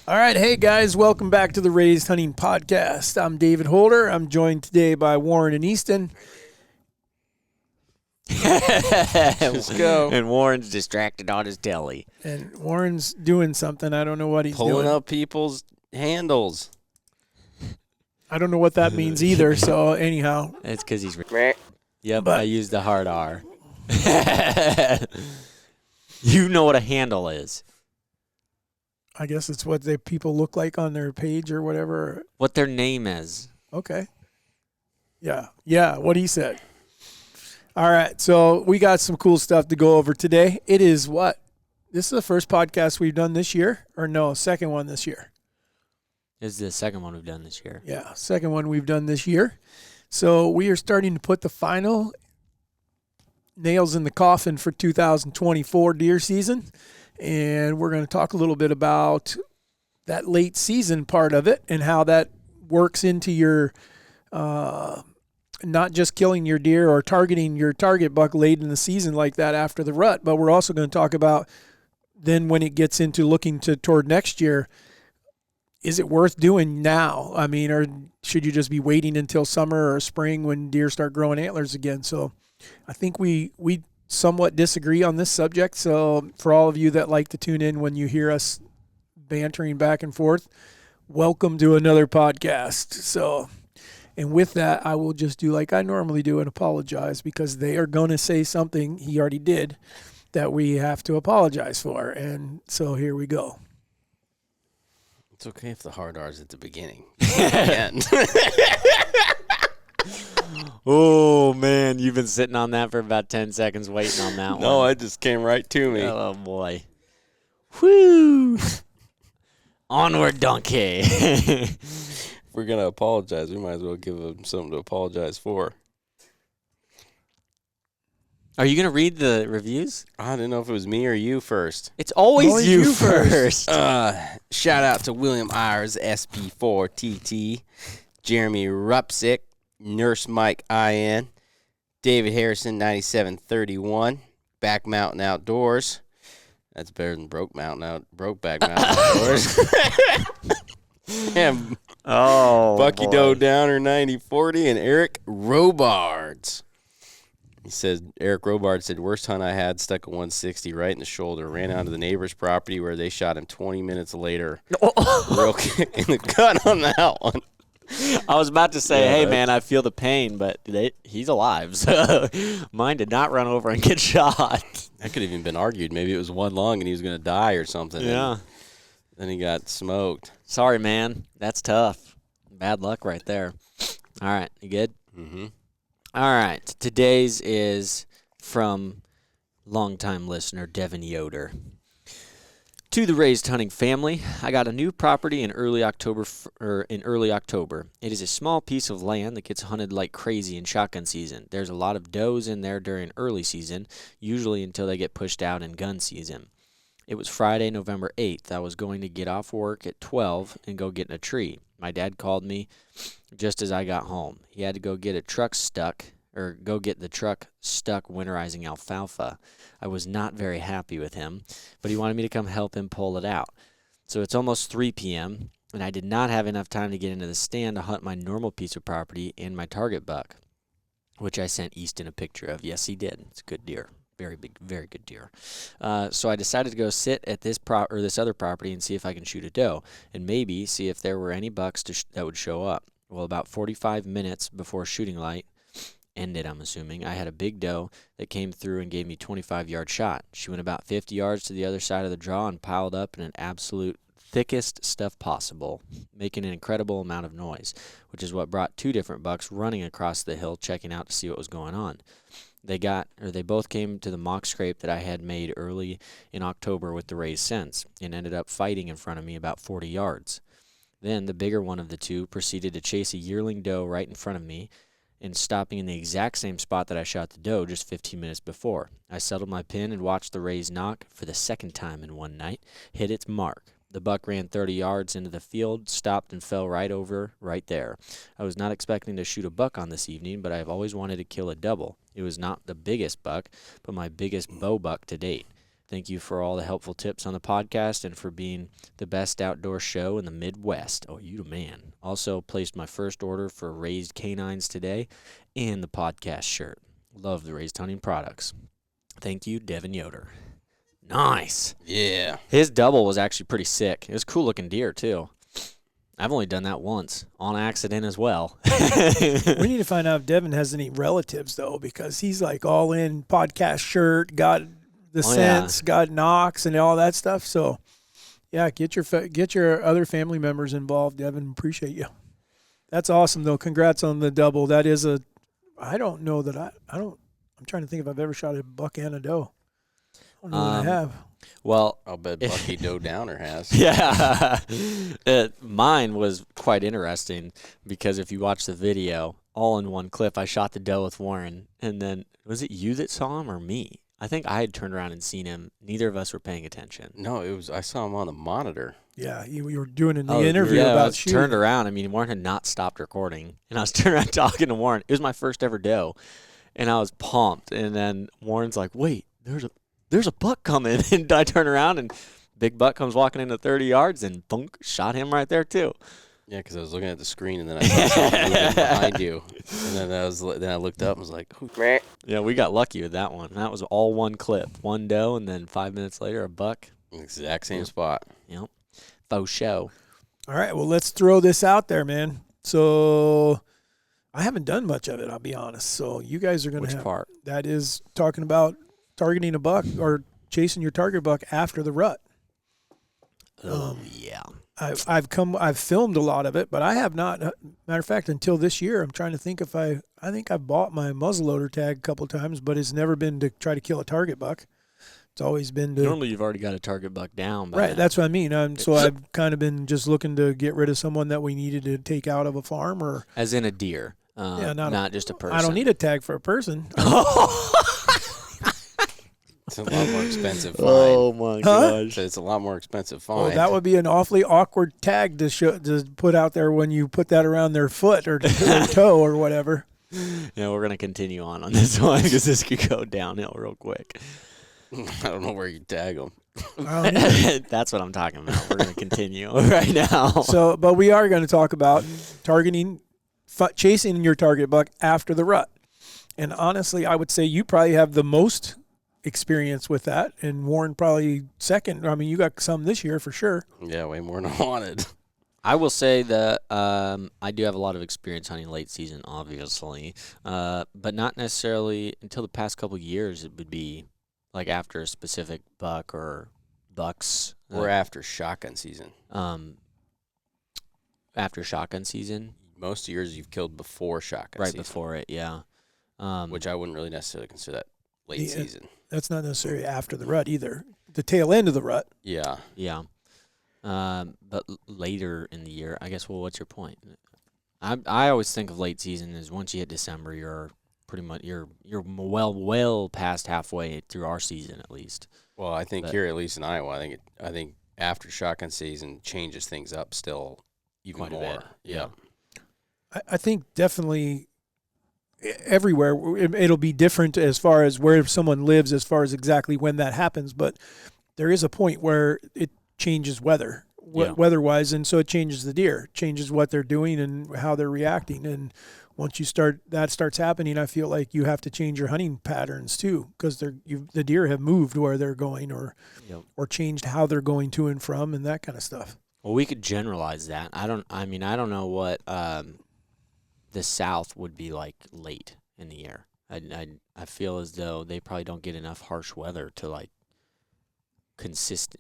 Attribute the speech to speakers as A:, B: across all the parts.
A: All right, hey guys, welcome back to the Raised Hunting Podcast. I'm David Holder. I'm joined today by Warren and Easton.
B: Let's go.
C: And Warren's distracted on his telly.
A: And Warren's doing something. I don't know what he's
B: Pulling
A: doing.
B: up people's handles.
A: I don't know what that means either. So anyhow,
C: It's because he's...
B: Meh.
C: Yep,
A: But-
C: I used the hard R. You know what a handle is.
A: I guess it's what people look like on their page or whatever.
C: What their name is.
A: Okay. Yeah, what he said. All right, so we got some cool stuff to go over today. It is what? This is the first podcast we've done this year? Or no, second one this year.
C: This is the second one we've done this year.
A: Yeah, second one we've done this year. So we are starting to put the final nails in the coffin for 2024 deer season. And we're going to talk a little bit about that late season part of it and how that works into your not just killing your deer or targeting your target buck late in the season like that after the rut, but we're also going to talk about then when it gets into looking toward next year, is it worth doing now? I mean, or should you just be waiting until summer or spring when deer start growing antlers again? So I think we somewhat disagree on this subject. So for all of you that like to tune in when you hear us bantering back and forth, welcome to another podcast. So, and with that, I will just do like I normally do and apologize because they are going to say something he already did that we have to apologize for. And so here we go.
B: It's okay if the hard R's at the beginning. End.
C: Oh, man, you've been sitting on that for about 10 seconds waiting on that one.
B: No, it just came right to me.
C: Oh, boy. Whoo! Onward, donkey.
B: If we're going to apologize, we might as well give them something to apologize for.
C: Are you going to read the reviews?
B: I didn't know if it was me or you first.
C: It's always
A: Always
C: you
A: you
C: first.
B: Shout out to William Ayers, SB4TT, Jeremy Rupsick, Nurse Mike IN, David Harrison, 9731, Back Mountain Outdoors. That's better than Brokeback Mountain Outdoors. And Bucky Doe Downer, 9040, and Eric Robards. He says, Eric Robard said, worst hunt I had, stuck a 160 right in the shoulder, ran out to the neighbor's property where they shot him 20 minutes later. Real kick in the gut on that one.
C: I was about to say,
B: Yeah,
C: hey,
B: right.
C: man, I feel the pain, but he's alive. So mine did not run over and get shot.
B: That could have even been argued. Maybe it was one lung and he was going to die or something.
C: Yeah.
B: And then he got smoked.
C: Sorry, man. That's tough. Bad luck right there. All right. You good?
B: Mm-hmm.
C: All right. Today's is from longtime listener Devin Yoder. To the Raised Hunting family, I got a new property in early October. It is a small piece of land that gets hunted like crazy in shotgun season. There's a lot of does in there during early season, usually until they get pushed out in gun season. It was Friday, November 8th. I was going to get off work at 12 and go get in a tree. My dad called me just as I got home. He had to go get the truck stuck winterizing alfalfa. I was not very happy with him, but he wanted me to come help him pull it out. So it's almost 3 p.m., and I did not have enough time to get into the stand to hunt my normal piece of property and my target buck, which I sent Easton a picture of. Yes, he did. It's a good deer. Very big, very good deer. So I decided to go sit at this other property and see if I can shoot a doe, and maybe see if there were any bucks that would show up. Well, about 45 minutes before shooting light ended, I'm assuming, I had a big doe that came through and gave me a 25-yard shot. She went about 50 yards to the other side of the draw and piled up in an absolute thickest stuff possible, making an incredible amount of noise, which is what brought two different bucks running across the hill checking out to see what was going on. They both came to the mock scrape that I had made early in October with the raised scents and ended up fighting in front of me about 40 yards. Then the bigger one of the two proceeded to chase a yearling doe right in front of me and stopping in the exact same spot that I shot the doe just 15 minutes before. I settled my pin and watched the raised knock for the second time in one night hit its mark. The buck ran 30 yards into the field, stopped, and fell right there. I was not expecting to shoot a buck on this evening, but I have always wanted to kill a double. It was not the biggest buck, but my biggest bow buck to date. Thank you for all the helpful tips on the podcast and for being the best outdoor show in the Midwest. Oh, you the man. Also placed my first order for raised canines today and the podcast shirt. Love the raised hunting products. Thank you, Devin Yoder. Nice.
B: Yeah.
C: His double was actually pretty sick. It was a cool looking deer too. I've only done that once on accident as well.
A: We need to find out if Devin has any relatives though, because he's like all in podcast shirt, got the scents, got Knox and all that stuff. So yeah, get your other family members involved, Devin. Appreciate you. That's awesome though. Congrats on the double. That is I don't know that I'm trying to think if I've ever shot a buck and a doe. I don't know that I have.
C: Well,
B: I'll bet Bucky Doe Downer has.
C: Yeah. Mine was quite interesting because if you watch the video, all in one clip, I shot the doe with Warren, and then was it you that saw him or me? I think I had turned around and seen him. Neither of us were paying attention.
B: No, I saw him on the monitor.
A: Yeah, you were doing in the interview about
C: I was
A: shooting.
C: turned around. I mean, Warren had not stopped recording, and I was turning around talking to Warren. It was my first ever doe, and I was pumped. And then Warren's like, "Wait, there's a buck coming," and I turn around and big buck comes walking into 30 yards, and bunk, shot him right there too.
B: Yeah, because I was looking at the screen, and then I saw something moving behind you, and then I looked up and was like, "Meh."
C: Yeah, we got lucky with that one. That was all one clip, one doe, and then 5 minutes later a buck.
B: Exact same spot.
C: Yep, faux show.
A: All right, well, let's throw this out there, man. So I haven't done much of it, I'll be honest. So you guys are going to have.
C: Which part?
A: That is talking about targeting a buck or chasing your target buck after the rut.
C: Yeah.
A: I've filmed a lot of it, but I have not. Matter of fact, until this year, I'm trying to think if I think I've bought my muzzleloader tag a couple times, but it's never been to try to kill a target buck. It's always been to.
C: Normally, you've already got a target buck down.
A: Right, that's what I mean. So I've kind of been just looking to get rid of someone that we needed to take out of a farm, or
C: as in a deer. Not just a person.
A: I don't need a tag for a person.
B: It's a lot more expensive fine.
C: Oh my gosh!
B: So it's a lot more expensive fine.
A: Well, that would be an awfully awkward tag to put out there when you put that around their foot or their toe or whatever.
C: Yeah, we're gonna continue on this one because this could go downhill real quick.
B: I don't know where you tag them.
C: That's what I'm talking about. We're gonna continue right now.
A: So, but we are going to talk about chasing your target buck after the rut. And honestly, I would say you probably have the most experience with that, and Warren probably second. I mean, you got some this year for sure.
B: Yeah, way more than I wanted.
C: I will say that I do have a lot of experience hunting late season, obviously, but not necessarily until the past couple of years. It would be like after a specific buck or bucks,
B: or after shotgun season.
C: After shotgun season,
B: most years you've killed before shotgun
C: right
B: season.
C: Before it, yeah.
B: Which I wouldn't really necessarily consider that late season.
A: That's not necessarily after the rut either. The tail end of the rut.
C: Yeah. But later in the year, I guess. Well, what's your point? I always think of late season as once you hit December, you're pretty much you're well past halfway through our season at least.
B: Well, I think here, at least in Iowa, I think after shotgun season changes things up still even
C: quite
B: more.
C: A bit. Yeah.
A: I think definitely everywhere it'll be different as far as where someone lives, as far as exactly when that happens. But there is a point where it changes weather-wise, and so it changes the deer, changes what they're doing and how they're reacting. And once that starts happening, I feel like you have to change your hunting patterns too, because the deer have moved where they're going, or changed how they're going to and from, and that kind of stuff.
C: Well, we could generalize that. I don't know what the South would be like late in the year. I feel as though they probably don't get enough harsh weather to like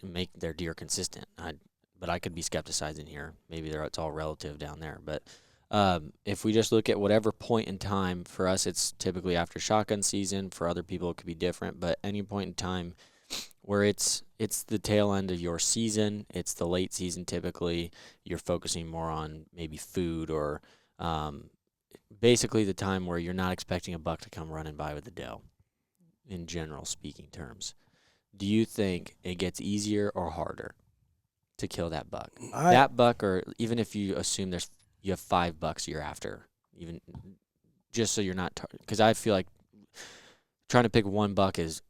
C: make their deer consistent. But I could be skepticizing here. Maybe it's all relative down there. But if we just look at whatever point in time, for us it's typically after shotgun season. For other people it could be different. But any point in time where it's the tail end of your season, it's the late season typically, you're focusing more on maybe food or basically the time where you're not expecting a buck to come running by with a doe, in general speaking terms. Do you think it gets easier or harder to kill that buck? That buck, or even if you assume you have 5 bucks you're after, even just so you're not, because I feel like trying to pick one buck is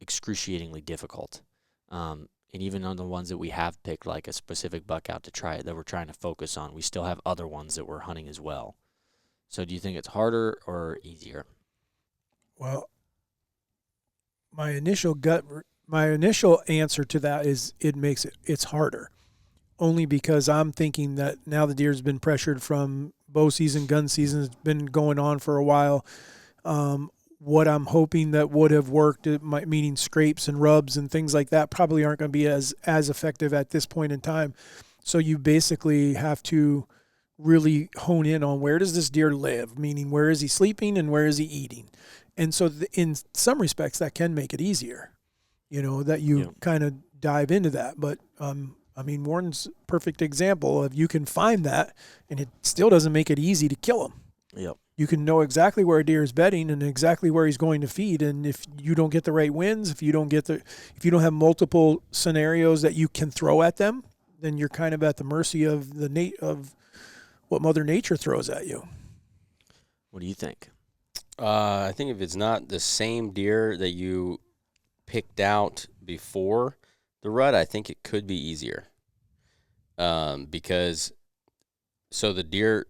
C: excruciatingly difficult. And even on the ones that we have picked, like a specific buck out to try it that we're trying to focus on, we still have other ones that we're hunting as well. So do you think it's harder or easier?
A: Well, my initial answer to that is it's harder. Only because I'm thinking that now the deer's been pressured from bow season, gun season, has been going on for a while. What I'm hoping that would have worked, meaning scrapes and rubs and things like that, probably aren't going to be as effective at this point in time. So you basically have to really hone in on where does this deer live, meaning where is he sleeping and where is he eating. And so in some respects that can make it easier, that you kind of dive into that. But Warren's perfect example of you can find that and it still doesn't make it easy to kill him.
C: Yep.
A: You can know exactly where a deer is bedding and exactly where he's going to feed. And if you don't get the right winds, if you don't have multiple scenarios that you can throw at them, then you're kind of at the mercy of of what Mother Nature throws at you.
C: What do you think?
B: I think if it's not the same deer that you picked out before the rut, I think it could be easier. Because the deer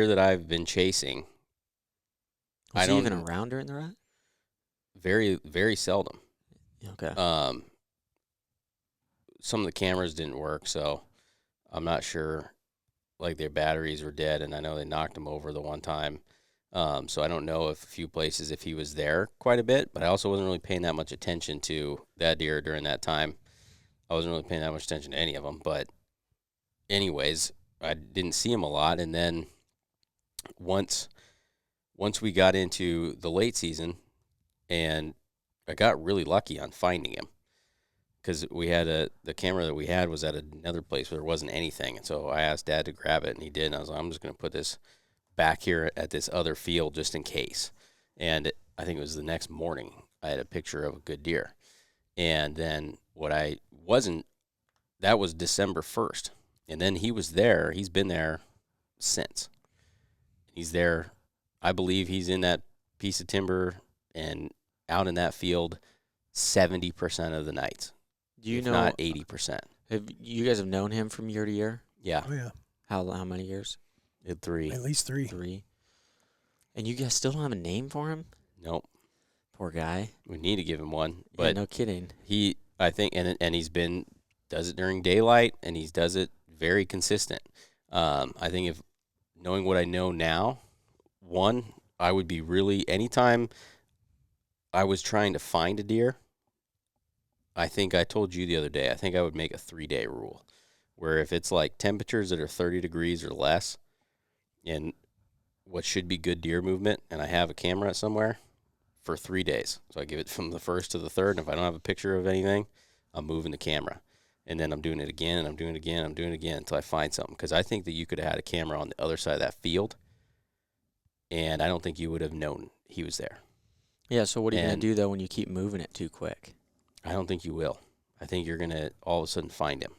B: that I've been chasing,
C: Was he even around during the rut?
B: Very, very seldom.
C: Okay.
B: Some of the cameras didn't work, so I'm not sure. Like their batteries were dead, and I know they knocked him over the one time. So I don't know if a few places if he was there quite a bit, but I also wasn't really paying that much attention to that deer during that time. I wasn't really paying that much attention to any of them, but anyways, I didn't see him a lot. And then once we got into the late season, and I got really lucky on finding him because we had the camera that we had was at another place where there wasn't anything. And so I asked Dad to grab it, and he did. And I was like, I'm just going to put this back here at this other field just in case. And I think it was the next morning I had a picture of a good deer. And then that was December 1st. And then he was there. He's been there since. He's there. I believe he's in that piece of timber and out in that field 70% of the nights.
C: Do you
B: if
C: know?
B: Not 80%.
C: Have you guys have known him from year to year?
B: Yeah.
A: Oh, yeah.
C: How many years?
B: 3.
A: At least 3.
C: 3. And you guys still don't have a name for him?
B: Nope.
C: Poor guy.
B: We need to give him one. But
C: yeah, no kidding.
B: I think, and he's does it during daylight, and he does it very consistent. I think if knowing what I know now, I would be really, anytime I was trying to find a deer, I think I told you the other day, I think I would make a 3-day rule where if it's like temperatures that are 30 degrees or less and what should be good deer movement, and I have a camera somewhere for 3 days. So I give it from the 1st to the 3rd, and if I don't have a picture of anything, I'm moving the camera. And then I'm doing it again, and I'm doing it again, I'm doing it again until I find something. Because I think that you could have had a camera on the other side of that field, and I don't think you would have known he was there.
C: Yeah, so what are you going to do, though, when you keep moving it too quick?
B: I don't think you will. I think you're going to all of a sudden find him.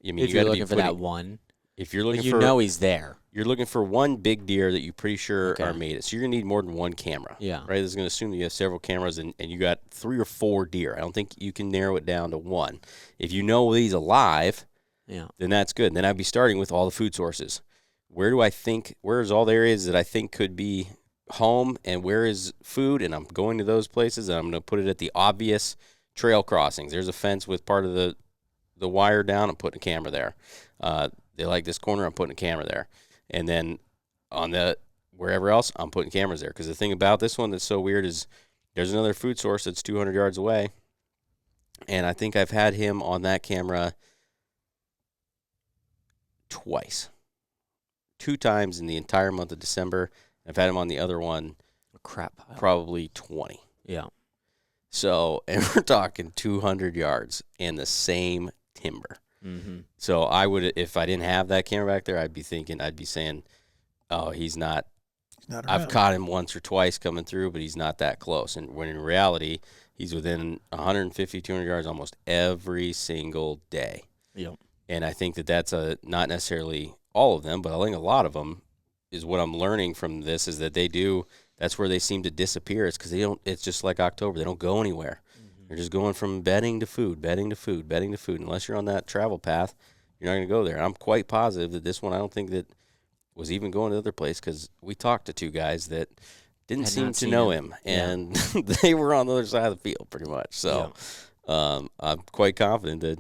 B: I mean,
C: if you're looking for that one.
B: If you're looking
C: for, you know he's there.
B: You're looking for one big deer that you're pretty sure are mated. So you're going to need more than one camera.
C: Yeah.
B: Right? This is going to assume that you have several cameras and you got 3 or 4 deer. I don't think you can narrow it down to one. If you know he's alive, then that's good. And then I'd be starting with all the food sources. Where's all the areas that I think could be home and where is food? And I'm going to those places, and I'm going to put it at the obvious trail crossings. There's a fence with part of the wire down. I'm putting a camera there. They like this corner. I'm putting a camera there. And then on wherever else, I'm putting cameras there. Because the thing about this one that's so weird is there's another food source that's 200 yards away. And I think I've had him on that camera twice. 2 times in the entire month of December. I've had him on the other one probably 20.
C: Yeah.
B: So, and we're talking 200 yards and the same timber.
C: Mm-hmm.
B: So I would, if I didn't have that camera back there, I'd be saying, oh, he's not
A: around.
B: I've caught him once or twice coming through, but he's not that close. And when in reality, he's within 150, 200 yards almost every single day.
C: Yep.
B: And I think that that's not necessarily all of them, but I think a lot of them is what I'm learning from this is that that's where they seem to disappear. It's because it's just like October. They don't go anywhere. Mm-hmm. They're just going from bedding to food, bedding to food, bedding to food. Unless you're on that travel path, you're not going to go there. I'm quite positive that this one, I don't think that was even going to the other place, because we talked to two guys that didn't seem to know him, and they were on the other side of the field pretty much. So I'm quite confident that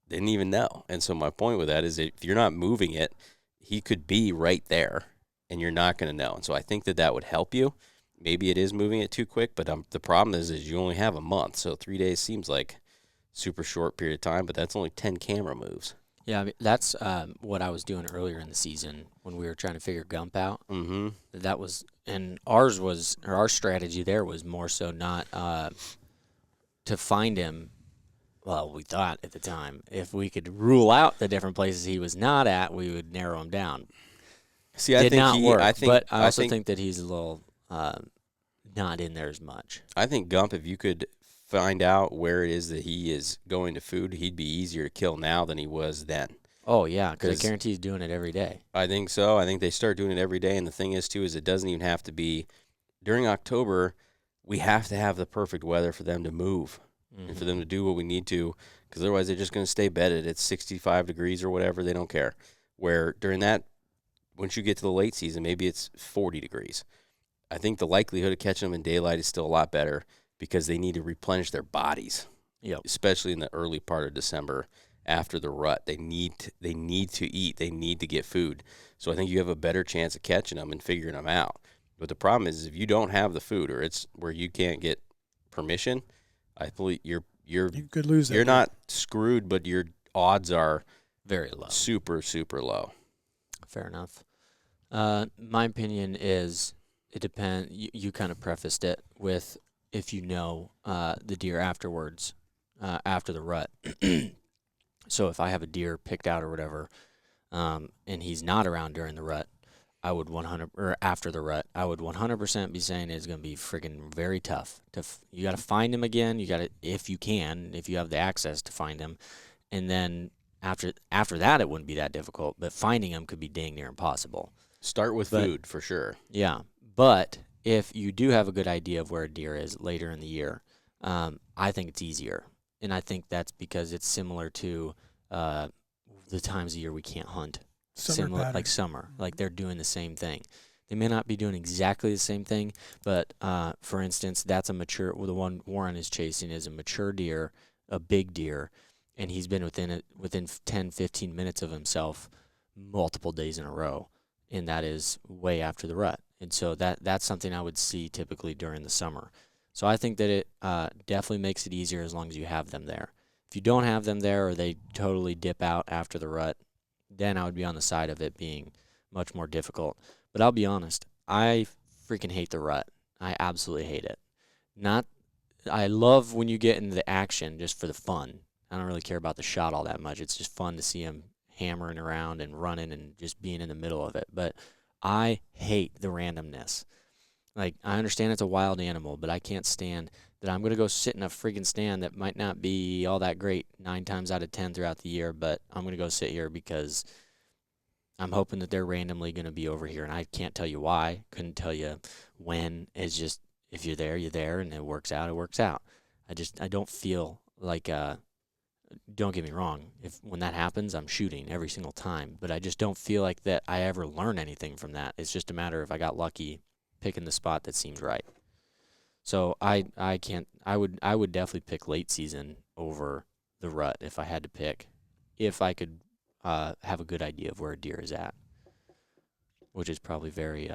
B: they didn't even know. And so my point with that is, if you're not moving it, he could be right there, and you're not going to know. And so I think that would help you. Maybe it is moving it too quick, but the problem is you only have a month, so 3 days seems like super short period of time, but that's only 10 camera moves.
C: Yeah, I mean, that's what I was doing earlier in the season when we were trying to figure Gump out.
B: Mm-hmm.
C: That was, and our strategy there was more so not to find him. Well, we thought at the time, if we could rule out the different places he was not at, we would narrow him down.
B: See, I think work,
C: but I also think that he's a little not in there as much.
B: I think Gump, if you could find out where it is that he is going to food, he'd be easier to kill now than he was then.
C: Oh, yeah, because I guarantee he's doing it every day.
B: I think so. I think they start doing it every day, and the thing is, too, is it doesn't even have to be during October. We have to have the perfect weather for them to move and for them to do what we need to, because otherwise they're just going to stay bedded. It's 65 degrees or whatever. They don't care. Where during that, once you get to the late season, maybe it's 40 degrees. I think the likelihood of catching them in daylight is still a lot better, because they need to replenish their bodies, especially in the early part of December after the rut. They need to eat. They need to get food. So I think you have a better chance of catching them and figuring them out. But the problem is, if you don't have the food, or it's where you can't get permission, I believe you
A: could lose it.
B: You're not screwed, but your odds are
C: very low,
B: super, super low.
C: Fair enough. My opinion is it depends. You kind of prefaced it with, if you know the deer afterwards, after the rut. So if I have a deer picked out or whatever, and he's not around during the rut, I would after the rut, I would 100% be saying it's going to be friggin' very tough. You got to find him again. You got to, if you have the access to find him, and then after that, it wouldn't be that difficult. But finding him could be dang near impossible.
B: Start with food for sure.
C: Yeah, but if you do have a good idea of where a deer is later in the year, I think it's easier. And I think that's because it's similar to the times of year we can't hunt. Like summer. Like they're doing the same thing. They may not be doing exactly the same thing, but for instance, that's the one Warren is chasing is a mature deer, a big deer, and he's been within 10, 15 minutes of himself multiple days in a row, and that is way after the rut. And so that's something I would see typically during the summer. So I think that it definitely makes it easier as long as you have them there. If you don't have them there, or they totally dip out after the rut, then I would be on the side of it being much more difficult. But I'll be honest, I freaking hate the rut. I absolutely hate it. I love when you get into the action just for the fun. I don't really care about the shot all that much. It's just fun to see him hammering around and running and just being in the middle of it. But I hate the randomness. Like, I understand it's a wild animal, but I can't stand that I'm going to go sit in a friggin' stand that might not be all that great 9 times out of 10 throughout the year, but I'm going to go sit here because I'm hoping that they're randomly going to be over here, and I can't tell you why. Couldn't tell you when. It's just, if you're there, you're there, and it works out, it works out. I don't feel like, don't get me wrong, when that happens, I'm shooting every single time, but I just don't feel like that I ever learn anything from that. It's just a matter of I got lucky picking the spot that seems right. So I would definitely pick late season over the rut if I had to pick, if I could have a good idea of where a deer is at, which is probably very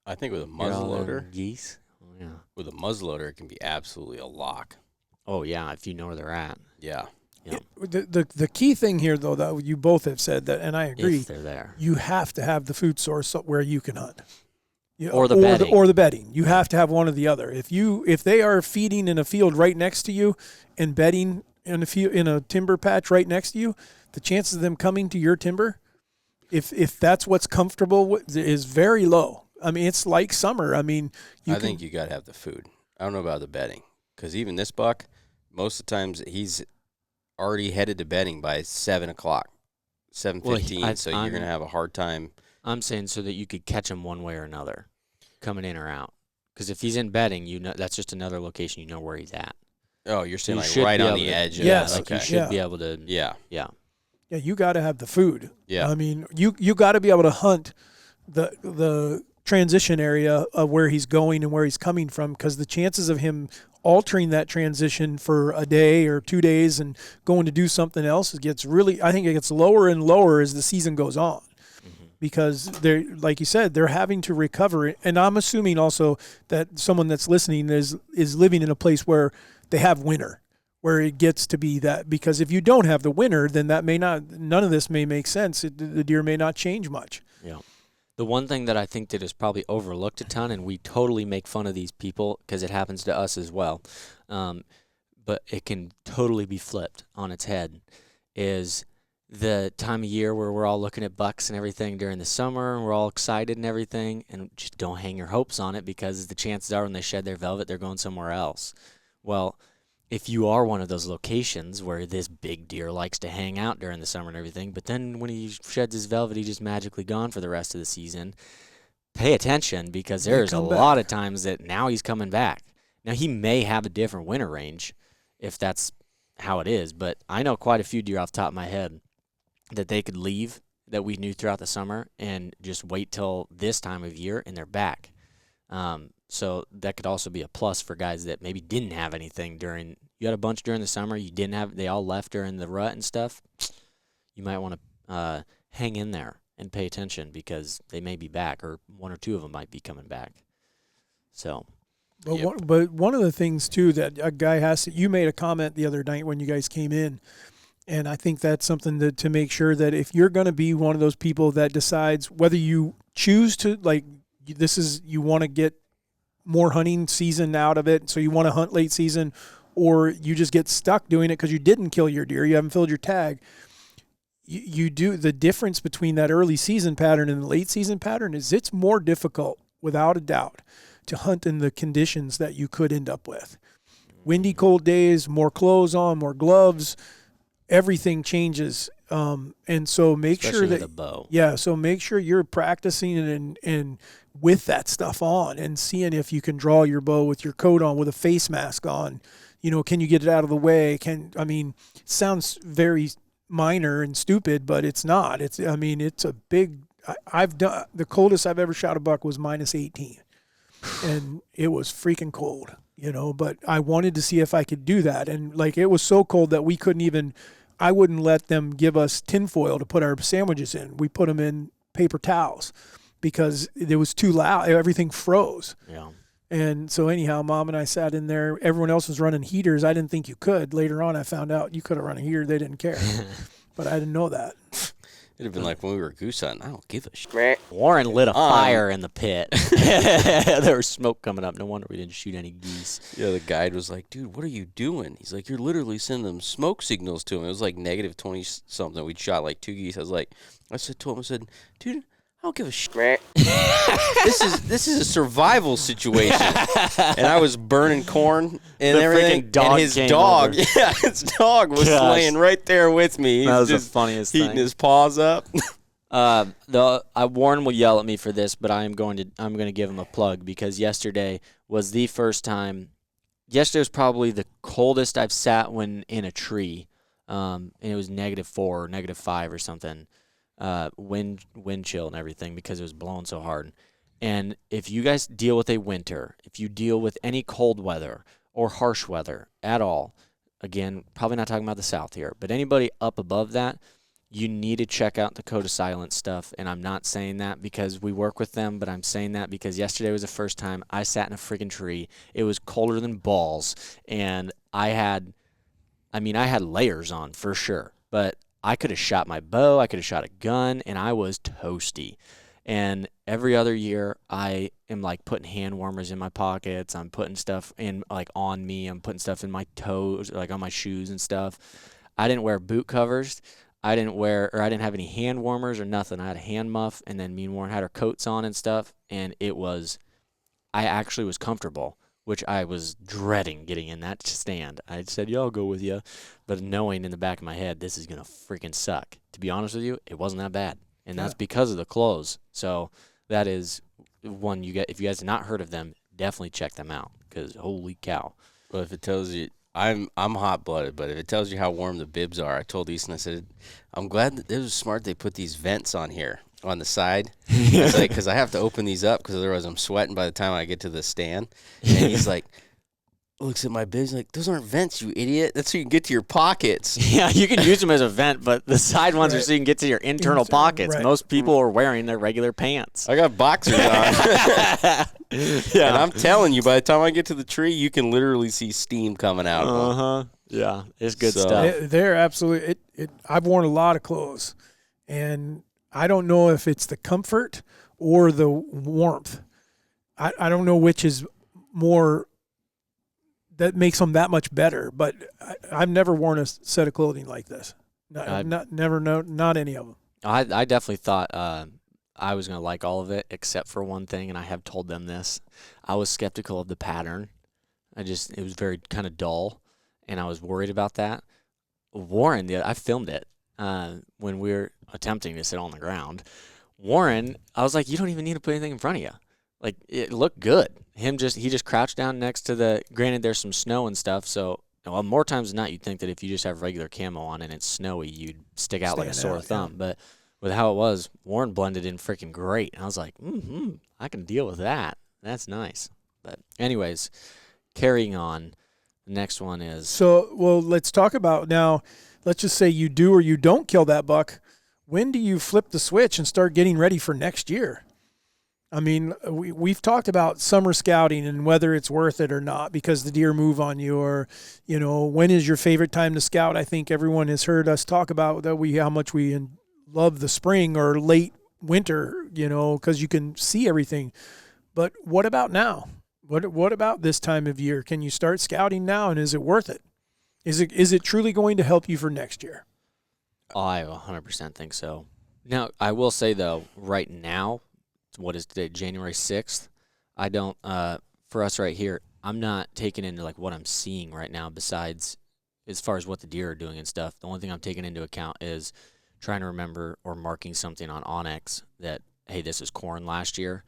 B: I think with a muzzleloader,
C: geese. Oh, yeah.
B: With a muzzleloader, it can be absolutely a lock.
C: Oh yeah, if you know where they're at.
B: Yeah.
C: Yeah.
A: The key thing here, though, that you both have said that, and I agree.
C: If they're there,
A: you have to have the food source where you can hunt.
C: Or the bedding.
A: Or the bedding. You have to have one or the other. If they are feeding in a field right next to you and bedding in a timber patch right next to you, the chances of them coming to your timber, if that's what's comfortable, is very low. I mean, it's like summer. I mean,
B: I think you got to have the food. I don't know about the bedding, because even this buck, most of the times he's already headed to bedding by 7 o'clock, 7:15. So you're going to have a hard time.
C: I'm saying so that you could catch them one way or another, coming in or out. Because if he's in bedding, that's just another location you know where he's at.
B: Oh, you're saying
C: You
B: like
C: should
B: right
C: be
B: on
C: able
B: the
C: to-
B: edge.
A: Yes,
C: Like you
B: okay.
C: should be able to.
B: Yeah.
C: Yeah.
A: Yeah, you got to have the food.
B: Yeah.
A: I mean, you got to be able to hunt the transition area of where he's going and where he's coming from, because the chances of him altering that transition for a day or 2 days and going to do something else I think it gets lower and lower as the season goes on. Because they're, like you said, they're having to recover it. And I'm assuming also that someone that's listening is living in a place where they have winter, where it gets to be that. Because if you don't have the winter, then none of this may make sense. The deer may not change much.
C: Yeah. The one thing that I think that is probably overlooked a ton, and we totally make fun of these people because it happens to us as well, but it can totally be flipped on its head, is the time of year where we're all looking at bucks and everything during the summer, and we're all excited and everything, and just don't hang your hopes on it, because the chances are when they shed their velvet, they're going somewhere else. Well, if you are one of those locations where this big deer likes to hang out during the summer and everything, but then when he sheds his velvet, he's just magically gone for the rest of the season, pay attention, because there's a lot of times that now he's coming back. Now, he may have a different winter range if that's how it is, but I know quite a few deer off the top of my head that they could leave that we knew throughout the summer and just wait till this time of year and they're back. So that could also be a plus for guys that maybe didn't have anything you had a bunch during the summer, they all left during the rut and stuff. You might want to hang in there and pay attention, because they may be back, or one or two of them might be coming back. So.
A: But one of the things too that a guy you made a comment the other night when you guys came in, and I think that's something to make sure that if you're going to be one of those people that decides whether you choose to, like, you want to get more hunting season out of it, so you want to hunt late season, or you just get stuck doing it because you didn't kill your deer, you haven't filled your tag. You do, the difference between that early season pattern and the late season pattern is it's more difficult, without a doubt, to hunt in the conditions that you could end up with. Windy, cold days, more clothes on, more gloves, everything changes. And so
C: Especially with a bow.
A: Yeah, so make sure you're practicing and with that stuff on, and seeing if you can draw your bow with your coat on, with a face mask on. Can you get it out of the way? It sounds very minor and stupid, but it's not. It's a big, I've done, the coldest I've ever shot a buck was -18. And it was freaking cold, but I wanted to see if I could do that. And like, it was so cold that I wouldn't let them give us tinfoil to put our sandwiches in. We put them in paper towels because it was too loud. Everything froze.
C: Yeah.
A: And so anyhow, Mom and I sat in there. Everyone else was running heaters. I didn't think you could. Later on, I found out you could have run a heater. They didn't care. But I didn't know that.
B: It'd have been like when we were goose hunting. I don't give a shit.
C: Warren lit a fire in the pit. There was smoke coming up. No wonder we didn't shoot any geese.
B: Yeah, the guide was like, dude, what are you doing? He's like, you're literally sending them smoke signals to him. It was like -20-something. We'd shot like 2 geese. I told him, dude, I don't give a shit. This is a survival situation. And I was burning corn and everything.
C: Dog
B: and his
C: came
B: dog,
C: over.
B: yeah, his dog was laying right there with me.
C: That was
B: He's
C: the funniest
B: heating
C: thing.
B: his paws up.
C: Warren will yell at me for this, but I'm going to give him a plug, because yesterday was the first time. Yesterday was probably the coldest I've sat when in a tree, and it was -4 or -5 or something. Wind chill and everything, because it was blowing so hard. And if you guys deal with a winter, if you deal with any cold weather or harsh weather at all, again, probably not talking about the South here, but anybody up above that, you need to check out the Code of Silence stuff. And I'm not saying that because we work with them, but I'm saying that because yesterday was the first time I sat in a freaking tree. It was colder than balls, and I had layers on for sure, but I could have shot my bow, I could have shot a gun, and I was toasty. And every other year, I am like putting hand warmers in my pockets. I'm putting stuff in, like, on me. I'm putting stuff in my toes, like on my shoes and stuff. I didn't wear boot covers. I didn't have any hand warmers or nothing. I had a hand muff, and then me and Warren had our coats on and stuff. And I actually was comfortable, which I was dreading getting in that stand. I said, yeah, I'll go with you. But knowing in the back of my head, this is going to freaking suck. To be honest with you, it wasn't that bad. And that's because of the clothes. So that is one you get. If you guys have not heard of them, definitely check them out because holy cow.
B: Well, if it tells you, I'm hot-blooded, but if it tells you how warm the bibs are, I told Easton, I said, I'm glad that it was smart they put these vents on here on the side. I was like, because I have to open these up because otherwise I'm sweating by the time I get to the stand. And he's like, looks at my bibs like, those aren't vents, you idiot. That's so you can get to your pockets.
C: Yeah, you can use them as a vent, but the side ones are so you can get to your internal pockets.
A: Right.
C: Most people are wearing their regular pants.
B: I got boxers on.
C: Yeah.
B: And I'm telling you, by the time I get to the tree, you can literally see steam coming out of them.
C: Uh-huh. Yeah, it's good
B: So-
C: stuff.
A: They're absolutely. I've worn a lot of clothes, and I don't know if it's the comfort or the warmth. I don't know which is more. That makes them that much better. But I've never worn a set of clothing like this. Not any of them.
C: I definitely thought I was going to like all of it except for one thing, and I have told them this. I was skeptical of the pattern. It was very kind of dull, and I was worried about that. Warren, I filmed it when we were attempting to sit on the ground. Warren, I was like, you don't even need to put anything in front of you. Like, it looked good. He just crouched down next to granted there's some snow and stuff, so well, more times than not you'd think that if you just have regular camo on and it's snowy, you'd stick out like a sore thumb. But with how it was, Warren blended in freaking great. And I was like, I can deal with that. That's nice. But anyways, carrying on, the next one is...
A: So, well, let's talk about now, let's just say you do or you don't kill that buck. When do you flip the switch and start getting ready for next year? I mean, we've talked about summer scouting and whether it's worth it or not because the deer move on you, or, when is your favorite time to scout? I think everyone has heard us talk about that how much we love the spring or late winter, because you can see everything. But what about now? What about this time of year? Can you start scouting now, and is it worth it? Is it truly going to help you for next year?
C: I 100% think so. Now, I will say, though, right now, what is today, January 6th, I don't, for us right here, I'm not taking into, like, what I'm seeing right now besides as far as what the deer are doing and stuff. The only thing I'm taking into account is trying to remember or marking something on Onyx that, hey, this is corn last year,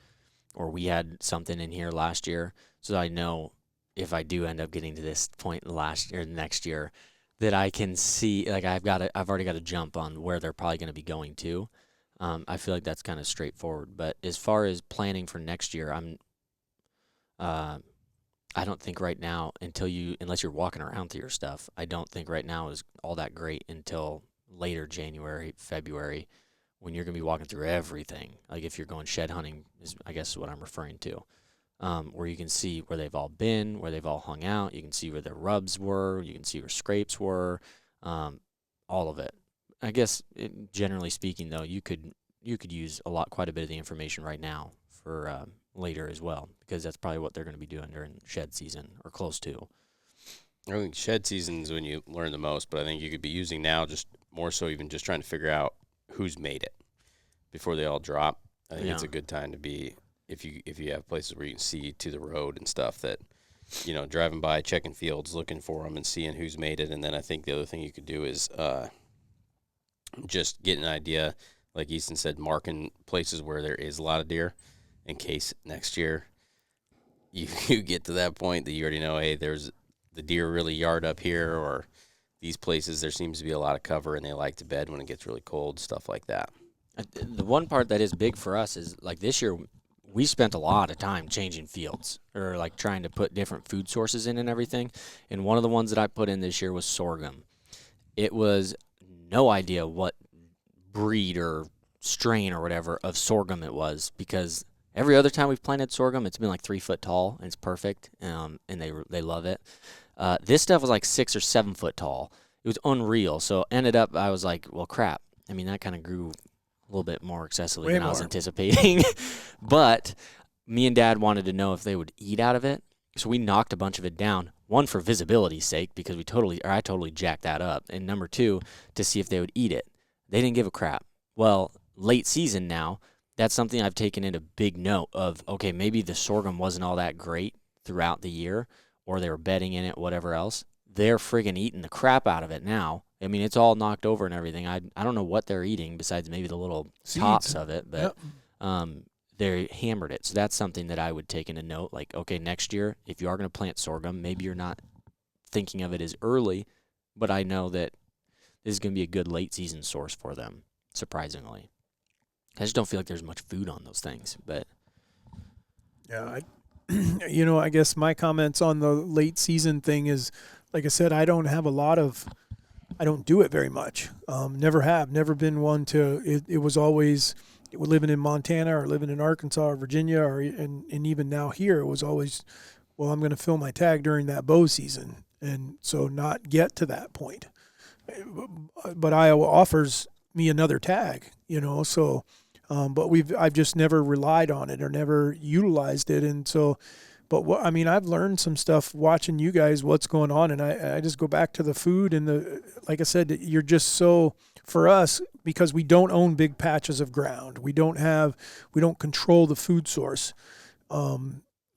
C: or we had something in here last year, so that I know if I do end up getting to this point next year, that I can see, like, I've already got a jump on where they're probably going to be going to. I feel like that's kind of straightforward. But as far as planning for next year, I don't think right now, unless you're walking around through your stuff, I don't think right now is all that great until later January, February, when you're going to be walking through everything. Like if you're going shed hunting, I guess is what I'm referring to, where you can see where they've all been, where they've all hung out. You can see where their rubs were. You can see where scrapes were, all of it. I guess generally speaking, though, you could use quite a bit of the information right now for later as well, because that's probably what they're going to be doing during shed season or close to.
B: I think shed season is when you learn the most, but I think you could be using now just more so even just trying to figure out who's made it before they all drop. I think it's a good time to be if you have places where you can see to the road and stuff that, driving by, checking fields, looking for them and seeing who's made it. And then I think the other thing you could do is just get an idea, like Easton said, marking places where there is a lot of deer in case next year you get to that point that you already know, hey, there's the deer really yard up here, or these places there seems to be a lot of cover and they like to bed when it gets really cold, stuff like that.
C: The one part that is big for us is, like, this year we spent a lot of time changing fields or, like, trying to put different food sources in and everything. And one of the ones that I put in this year was sorghum. It was no idea what breed or strain or whatever of sorghum it was, because every other time we've planted sorghum, it's been like 3 foot tall and it's perfect, and they love it. This stuff was like 6 or 7 foot tall. It was unreal. So ended up, I was like, well, crap. I mean, that kind of grew a little bit more excessively than I was anticipating. But me and Dad wanted to know if they would eat out of it, so we knocked a bunch of it down. One, for visibility's sake, because I totally jacked that up, and number two, to see if they would eat it. They didn't give a crap. Well, late season now, that's something I've taken into big note of, okay, maybe the sorghum wasn't all that great throughout the year, or they were bedding in it, whatever else. They're friggin' eating the crap out of it now. I mean, it's all knocked over and everything. I don't know what they're eating besides maybe the little tops of it, but they hammered it. So that's something that I would take into note. Like, okay, next year, if you are going to plant sorghum, maybe you're not thinking of it as early, but I know that this is going to be a good late season source for them, surprisingly. I just don't feel like there's much food on those things. But
A: Yeah, I guess my comments on the late season thing is, like I said, I don't do it very much. Never been one to, it was always, living in Montana or living in Arkansas or Virginia and even now here, it was always, well, I'm going to fill my tag during that bow season. And so not get to that point. But Iowa offers me another tag, so, but I've just never relied on it or never utilized it. And so, but I've learned some stuff watching you guys, what's going on. And I just go back to the food and like I said, you're just so, for us, because we don't own big patches of ground, we don't control the food source.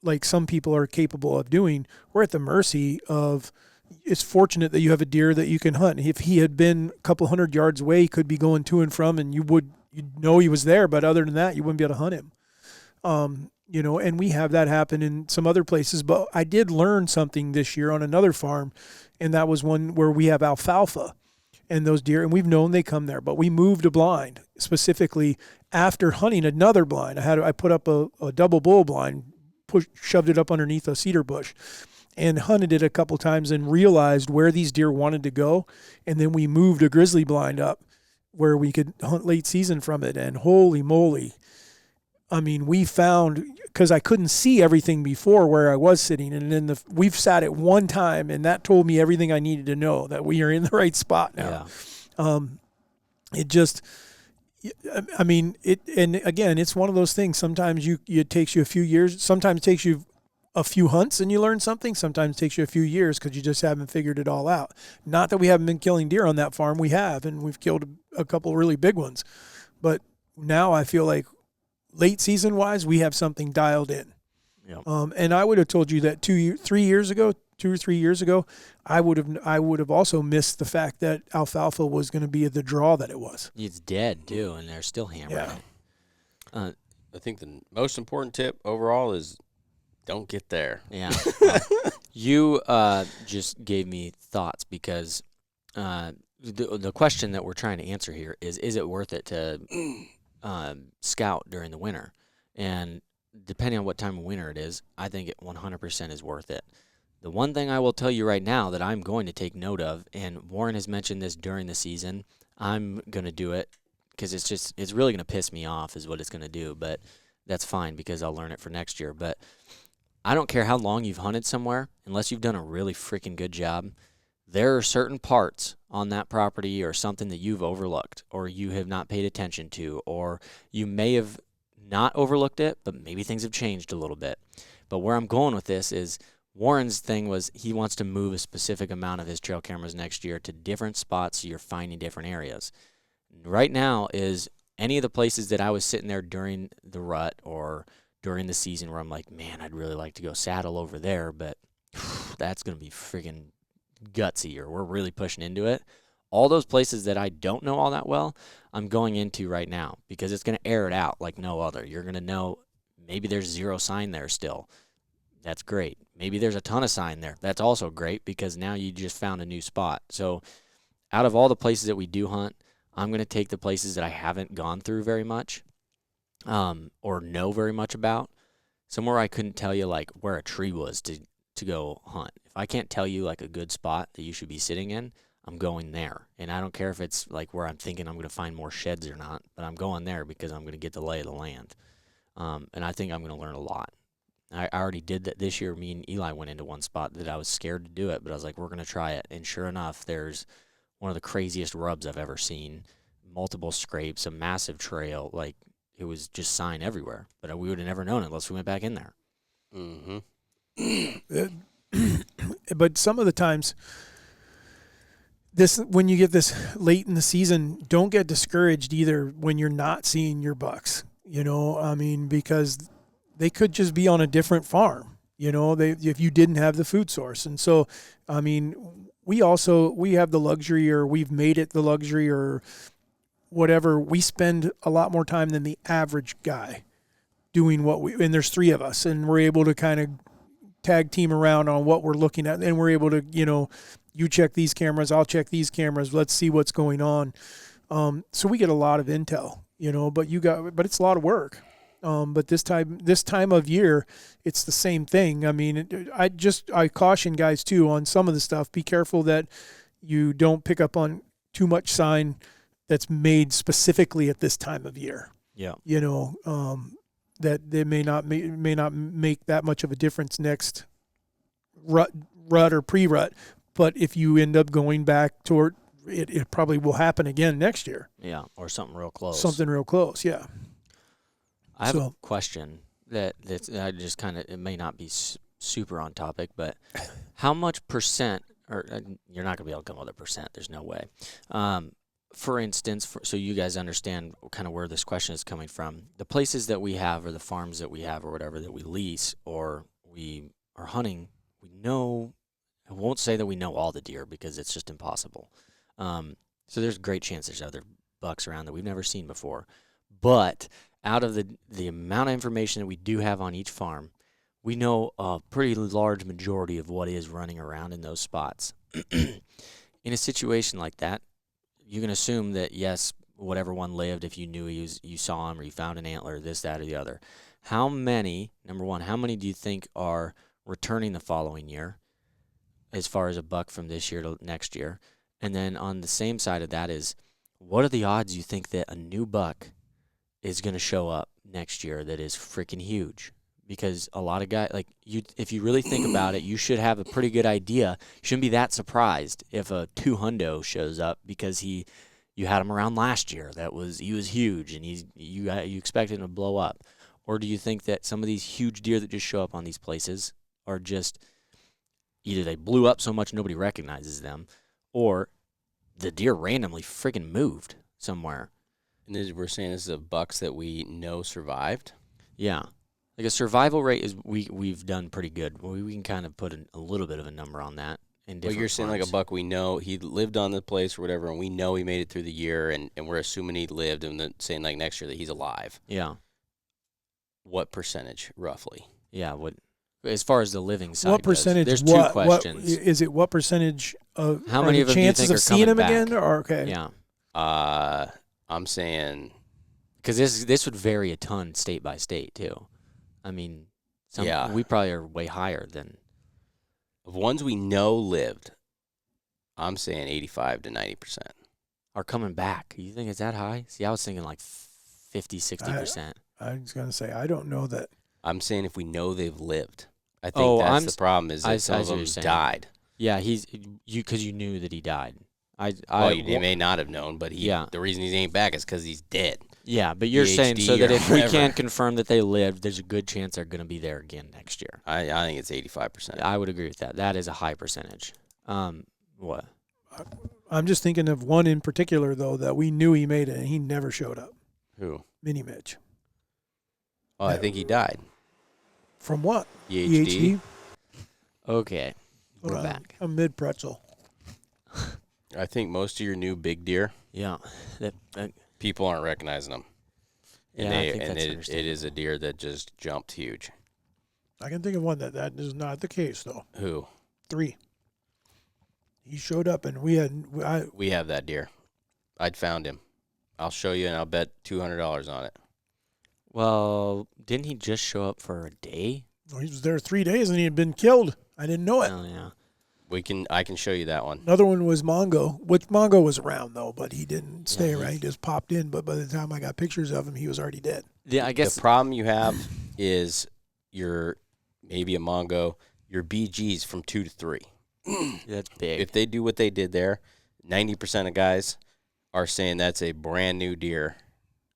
A: Like some people are capable of doing, we're at the mercy of, it's fortunate that you have a deer that you can hunt. If he had been a couple 100 yards away, he could be going to and from, and you'd know he was there, but other than that, you wouldn't be able to hunt him. And we have that happen in some other places, but I did learn something this year on another farm, and that was one where we have alfalfa and those deer, and we've known they come there, but we moved a blind specifically after hunting another blind. I put up a double bull blind, shoved it up underneath a cedar bush and hunted it a couple times and realized where these deer wanted to go. And then we moved a grizzly blind up where we could hunt late season from it. And holy moly, we found, because I couldn't see everything before where I was sitting. And then we've sat at one time and that told me everything I needed to know, that we are in the right spot now. Yeah. It just, and again, it's one of those things. Sometimes it takes you a few years. Sometimes it takes you a few hunts and you learn something. Sometimes it takes you a few years because you just haven't figured it all out. Not that we haven't been killing deer on that farm. We have, and we've killed a couple really big ones. But now I feel like late season wise, we have something dialed in. Yep. And I would have told you that 2 or 3 years ago, I would have also missed the fact that alfalfa was going to be the draw that it was.
C: It's dead too, and they're still hammering it.
B: I think the most important tip overall is don't get there.
C: Yeah. You just gave me thoughts because the question that we're trying to answer here is it worth it to scout during the winter? And depending on what time of winter it is, I think it 100% is worth it. The one thing I will tell you right now that I'm going to take note of, and Warren has mentioned this during the season, I'm going to do it because it's really going to piss me off is what it's going to do, but that's fine because I'll learn it for next year. But I don't care how long you've hunted somewhere, unless you've done a really freaking good job, there are certain parts on that property or something that you've overlooked or you have not paid attention to, or you may have not overlooked it, but maybe things have changed a little bit. But where I'm going with this is Warren's thing was he wants to move a specific amount of his trail cameras next year to different spots so you're finding different areas. Right now is any of the places that I was sitting there during the rut or during the season where I'm like, man, I'd really like to go saddle over there, but that's going to be freaking gutsy, or we're really pushing into it. All those places that I don't know all that well, I'm going into right now because it's going to air it out like no other. You're going to know maybe there's zero sign there still. That's great. Maybe there's a ton of sign there. That's also great because now you just found a new spot. So out of all the places that we do hunt, I'm going to take the places that I haven't gone through very much or know very much about. Somewhere I couldn't tell you like where a tree was to go hunt. If I can't tell you like a good spot that you should be sitting in, I'm going there. And I don't care if it's like where I'm thinking I'm going to find more sheds or not, but I'm going there because I'm going to get the lay of the land. And I think I'm going to learn a lot. I already did that this year. Me and Eli went into one spot that I was scared to do it, but I was like, we're going to try it. And sure enough, there's one of the craziest rubs I've ever seen. Multiple scrapes, a massive trail. Like, it was just sign everywhere. But we would have never known it unless we went back in there.
B: Mm-hmm.
A: But some of the times, when you get this late in the season, don't get discouraged either when you're not seeing your bucks. Because they could just be on a different farm, if you didn't have the food source. And so, we have the luxury, or we've made it the luxury, or whatever. We spend a lot more time than the average guy doing and there's 3 of us, and we're able to kind of tag team around on what we're looking at, and we're able to, you check these cameras, I'll check these cameras, let's see what's going on. So we get a lot of intel, but it's a lot of work. But this time of year, it's the same thing. I mean, I caution guys too on some of the stuff. Be careful that you don't pick up on too much sign that's made specifically at this time of year.
C: Yeah.
A: That they may not make that much of a difference next rut or pre-rut. But if you end up going back toward it probably will happen again next year.
C: Yeah, or something real close.
A: Something real close, yeah.
C: I have a question that's I just kind of, it may not be super on topic, but how much percent, or you're not going to be able to come up with a percent, there's no way. For instance, so you guys understand kind of where this question is coming from, the places that we have or the farms that we have or whatever that we lease or we are hunting, we know, I won't say that we know all the deer because it's just impossible. So there's a great chance there's other bucks around that we've never seen before. But out of the amount of information that we do have on each farm, we know a pretty large majority of what is running around in those spots. In a situation like that, you can assume that, yes, whatever one lived, if you knew you saw him or you found an antler, this, that, or the other. Number one, how many do you think are returning the following year as far as a buck from this year to next year? And then on the same side of that is, what are the odds you think that a new buck is going to show up next year that is freaking huge? Because a lot of guys, if you really think about it, you should have a pretty good idea. You shouldn't be that surprised if a 2 hundo shows up because you had him around last year. He was huge and you expected him to blow up. Or do you think that some of these huge deer that just show up on these places are just either they blew up so much nobody recognizes them, or the deer randomly freaking moved somewhere?
B: And we're saying this is of bucks that we know survived?
C: Yeah. Like a survival rate is we've done pretty good. We can kind of put a little bit of a number on that. Well,
B: you're saying like a buck we know he lived on the place or whatever, and we know he made it through the year, and we're assuming he lived, and then saying like next year that he's alive.
C: Yeah.
B: What percentage, roughly?
C: Yeah. As far as the living side,
A: what percentage?
C: There's 2 questions.
A: Is it what percentage of
C: how many of them
A: chances
C: do you think
A: of seeing him
C: back?
A: again? Or okay.
C: Yeah.
B: I'm saying
C: because this would vary a ton state by state too. I mean, we probably are way higher than
B: of ones we know lived. I'm saying 85 to 90%
C: are coming back. You think it's that high? See, I was thinking like 50, 60%.
A: I was going to say I don't know that.
B: I'm saying if we know they've lived. I think that's the problem is that some of them died.
C: Yeah, because you knew that he died.
B: You may not have known, but the reason he ain't back is because he's dead.
C: Yeah, but you're saying so that if we can't confirm that they lived, there's a good chance they're going to be there again next year.
B: I think it's 85%.
C: I would agree with that. That is a high percentage. What?
A: I'm just thinking of one in particular, though, that we knew he made it, and he never showed up.
B: Who?
A: Mini Mitch.
B: Oh, I think he died.
A: From what?
B: EHD?
C: Okay. We're back.
A: A mid-pretzel.
B: I think most of your new big deer, people aren't recognizing them. And
C: I think that's
B: it is a deer that just jumped huge.
A: I can think of one that is not the case, though.
B: Who?
A: 3. He showed up, and we
B: have that deer. I'd found him. I'll show you, and I'll bet $200 on it.
C: Well, didn't he just show up for a day?
A: Well, he was there 3 days, and he had been killed. I didn't know it.
C: Oh, yeah.
B: I can show you that one.
A: Another one was Mongo, which Mongo was around, though, but he didn't stay around. He just popped in, but by the time I got pictures of him, he was already dead.
C: Yeah, I guess
B: the problem you have is maybe a Mongo, your BG's from 2 to 3.
C: That's big.
B: If they do what they did there, 90% of guys are saying that's a brand new deer.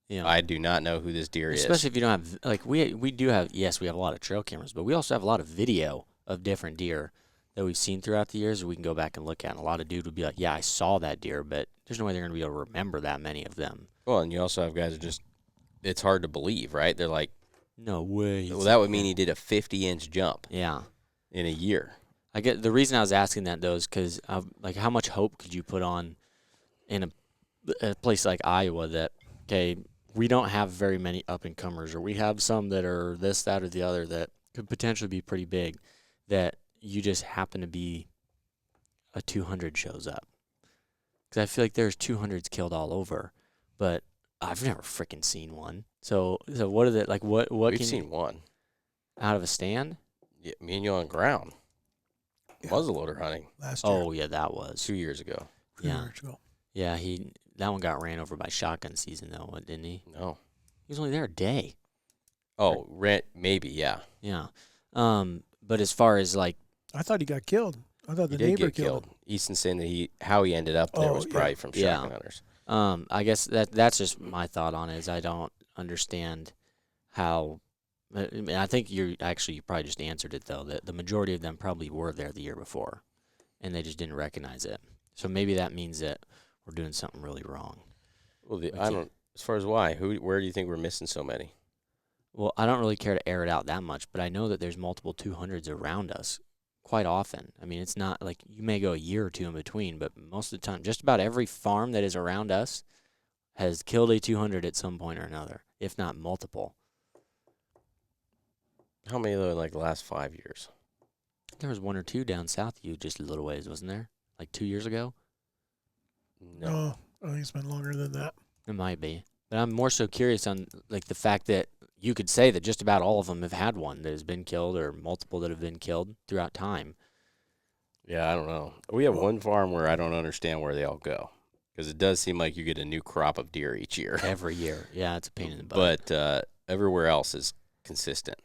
B: Yeah. I do not know who this deer is.
C: Especially if you don't have, like, we do have, yes, we have a lot of trail cameras, but we also have a lot of video of different deer that we've seen throughout the years that we can go back and look at. And a lot of dudes would be like, yeah, I saw that deer, but there's no way they're going to be able to remember that many of them.
B: Well, and you also have guys that just, it's hard to believe, right? They're like,
C: no way.
B: Well, that would mean he did a 50-inch jump.
C: Yeah.
B: In a year.
C: The reason I was asking that, though, is because, like, how much hope could you put on in a place like Iowa that, okay, we don't have very many up-and-comers, or we have some that are this, that, or the other that could potentially be pretty big, that you just happen to be a 200 shows up. Because I feel like there's 200s killed all over, but I've never freaking seen one. So what is it like? What
B: We've
C: can
B: seen one
C: out of a stand?
B: Yeah, me and you on the ground.
A: Yeah.
B: Muzzleloader hunting
A: last year.
C: Oh yeah, that was
B: 2 years ago.
A: 2
C: yeah.
A: years ago.
C: Yeah, that one got ran over by shotgun season though, didn't he?
B: No.
C: He was only there a day.
B: Oh, maybe, yeah.
C: Yeah. But as far as like,
A: I thought he got killed. I thought
B: He
A: the
B: did
A: neighbor
B: get
A: killed
B: killed. Easton saying that how he ended up there
A: Oh,
B: was
A: yeah.
B: probably from
C: Yeah.
B: shotgun hunters.
C: I guess that's just my thought on it. Is I don't understand how. I mean, I think you probably just answered it though. That the majority of them probably were there the year before, and they just didn't recognize it. So maybe that means that we're doing something really wrong.
B: Well, I don't. As far as why, where do you think we're missing so many?
C: Well, I don't really care to air it out that much, but I know that there's multiple 200s around us quite often. I mean, it's not like you may go a year or two in between, but most of the time, just about every farm that is around us has killed a 200 at some point or another, if not multiple.
B: How many though in like the last 5 years?
C: There was one or two down south of you just a little ways, wasn't there? Like 2 years ago?
A: No, I think it's been longer than that.
C: It might be. But I'm more so curious on like the fact that you could say that just about all of them have had one that has been killed or multiple that have been killed throughout time.
B: Yeah, I don't know. We have one farm where I don't understand where they all go because it does seem like you get a new crop of deer each year.
C: Every year. Yeah, it's a pain in the butt.
B: But everywhere else is consistent.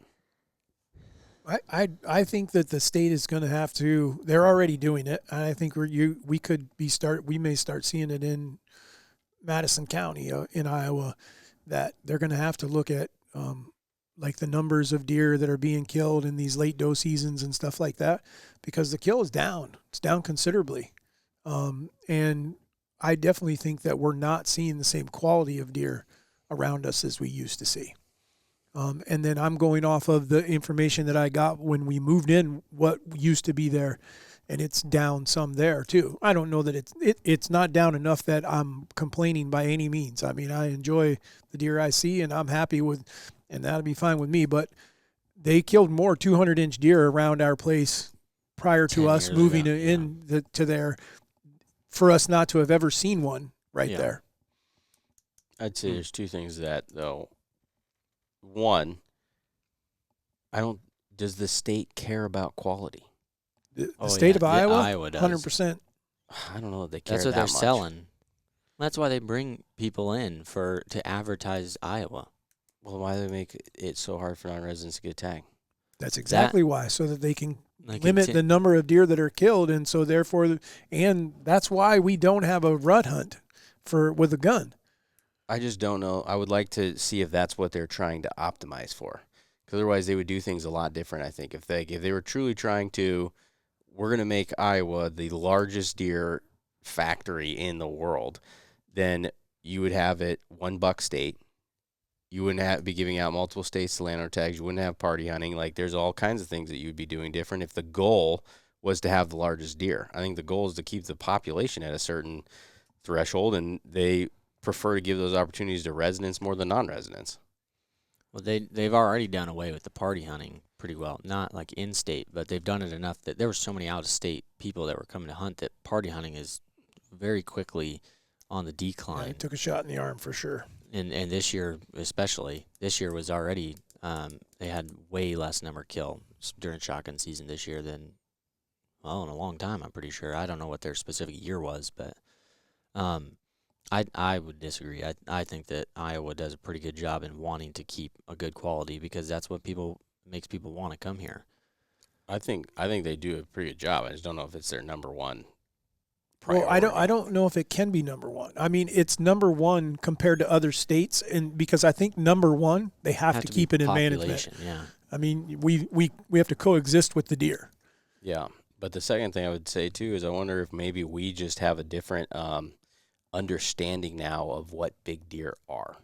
A: I think that the state is going to have to. They're already doing it. I think we may start seeing it in Madison County in Iowa. That they're going to have to look at like the numbers of deer that are being killed in these late doe seasons and stuff like that, because the kill is down. It's down considerably, and I definitely think that we're not seeing the same quality of deer around us as we used to see. And then I'm going off of the information that I got when we moved in, what used to be there, and it's down some there too. I don't know that it's not down enough that I'm complaining by any means. I mean, I enjoy the deer I see, and I'm happy with, and that'll be fine with me. But they killed more 200-inch deer around our place prior to us moving to there, for us not to have ever seen one there.
B: I'd say there's two things to that though. One, does the state care about quality?
A: The state of Iowa?
C: Iowa does.
A: 100%.
B: I don't know if they care
C: That's what
B: that
C: they're
B: much.
C: selling. That's why they bring people in to advertise Iowa.
B: Well, why do they make it so hard for non-residents to get a tag?
A: That's exactly why, so that they can limit the number of deer that are killed, and so therefore, and that's why we don't have a rut hunt with a gun.
B: I just don't know. I would like to see if that's what they're trying to optimize for, because otherwise they would do things a lot different. I think if they were truly trying to, we're going to make Iowa the largest deer factory in the world, then you would have it one buck state. You wouldn't be giving out multiple states to landowner tags. You wouldn't have party hunting. Like, there's all kinds of things that you would be doing different if the goal was to have the largest deer. I think the goal is to keep the population at a certain threshold, and they prefer to give those opportunities to residents more than non-residents.
C: Well, they've already done away with the party hunting pretty well. Not like in-state, but they've done it enough that there were so many out-of-state people that were coming to hunt that party hunting is very quickly on the decline.
A: Yeah, it took a shot in the arm for sure.
C: And this year especially, this year was already they had way less number killed during shotgun season this year than, well, in a long time, I'm pretty sure. I don't know what their specific year was, but I would disagree. I think that Iowa does a pretty good job in wanting to keep a good quality, because that's what makes people want to come here.
B: I think they do a pretty good job. I just don't know if it's their number one priority.
A: Well, I don't know if it can be number one. I mean, it's number one compared to other states, and because I think number one, they have to keep it in management.
C: Yeah.
A: I mean, we have to coexist with the deer.
B: Yeah, but the second thing I would say too is I wonder if maybe we just have a different understanding now of what big deer are.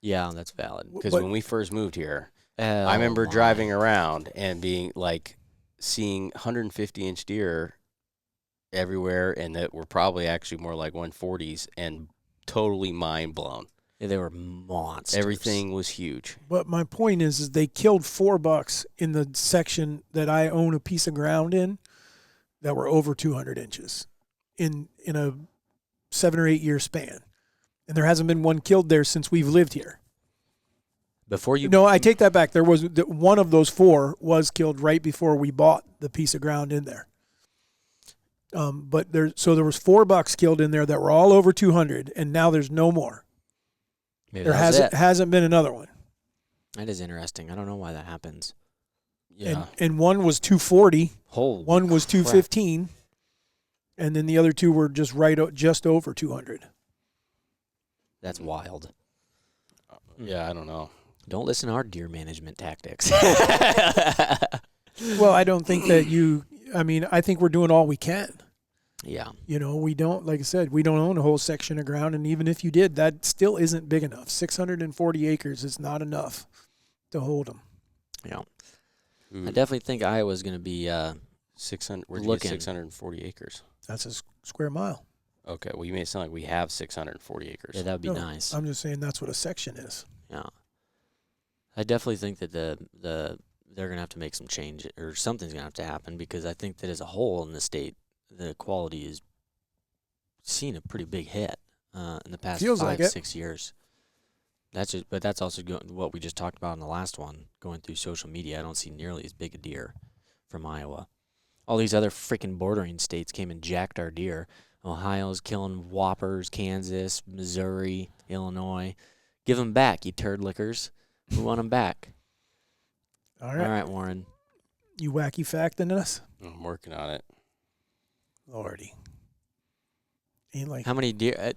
C: Yeah, that's valid.
B: Because when we first moved here, I remember driving around and seeing 150-inch deer everywhere, and that were probably actually more like 140s, and totally mind blown.
C: Yeah, they were monsters.
B: Everything was huge.
A: But my point is they killed 4 bucks in the section that I own a piece of ground in that were over 200 inches in a 7 or 8 year span. And there hasn't been one killed there since we've lived here.
C: Before you...
A: No, I take that back. There was one of those 4 was killed right before we bought the piece of ground in there. But there was 4 bucks killed in there that were all over 200, and now there's no more.
C: Maybe
A: There hasn't been another one.
C: That is interesting. I don't know why that happens.
B: Yeah.
A: And one was 240.
C: Holy
A: One was
C: crap.
A: 215. And then the other 2 were just over 200.
C: That's wild.
B: Yeah, I don't know.
C: Don't listen to our deer management tactics.
A: Well, I don't think that I think we're doing all we can.
C: Yeah.
A: We don't, like I said, we don't own a whole section of ground. And even if you did, that still isn't big enough. 640 acres is not enough to hold them.
C: Yeah. I definitely think Iowa's going to be
B: 600. Where'd you get
C: looking.
B: 640 acres?
A: That's a square mile.
B: Okay, well, you made it sound like we have 640 acres.
C: Yeah, that would be
A: No,
C: nice.
A: I'm just saying that's what a section is.
C: Yeah. I definitely think that they're going to have to make some change, or something's going to have to happen, because I think that as a whole in the state, the quality is seen a pretty big hit in the past
A: Feels
C: 5,
A: like it.
C: 6 years. But that's also what we just talked about in the last one, going through social media. I don't see nearly as big a deer from Iowa. All these other freaking bordering states came and jacked our deer. Ohio's killing whoppers, Kansas, Missouri, Illinois. Give them back, you turd lickers. We want them back.
A: All right.
C: All right, Warren.
A: You wacky facting us?
B: I'm working on it.
A: Lordy. Ain't like
C: How many deer?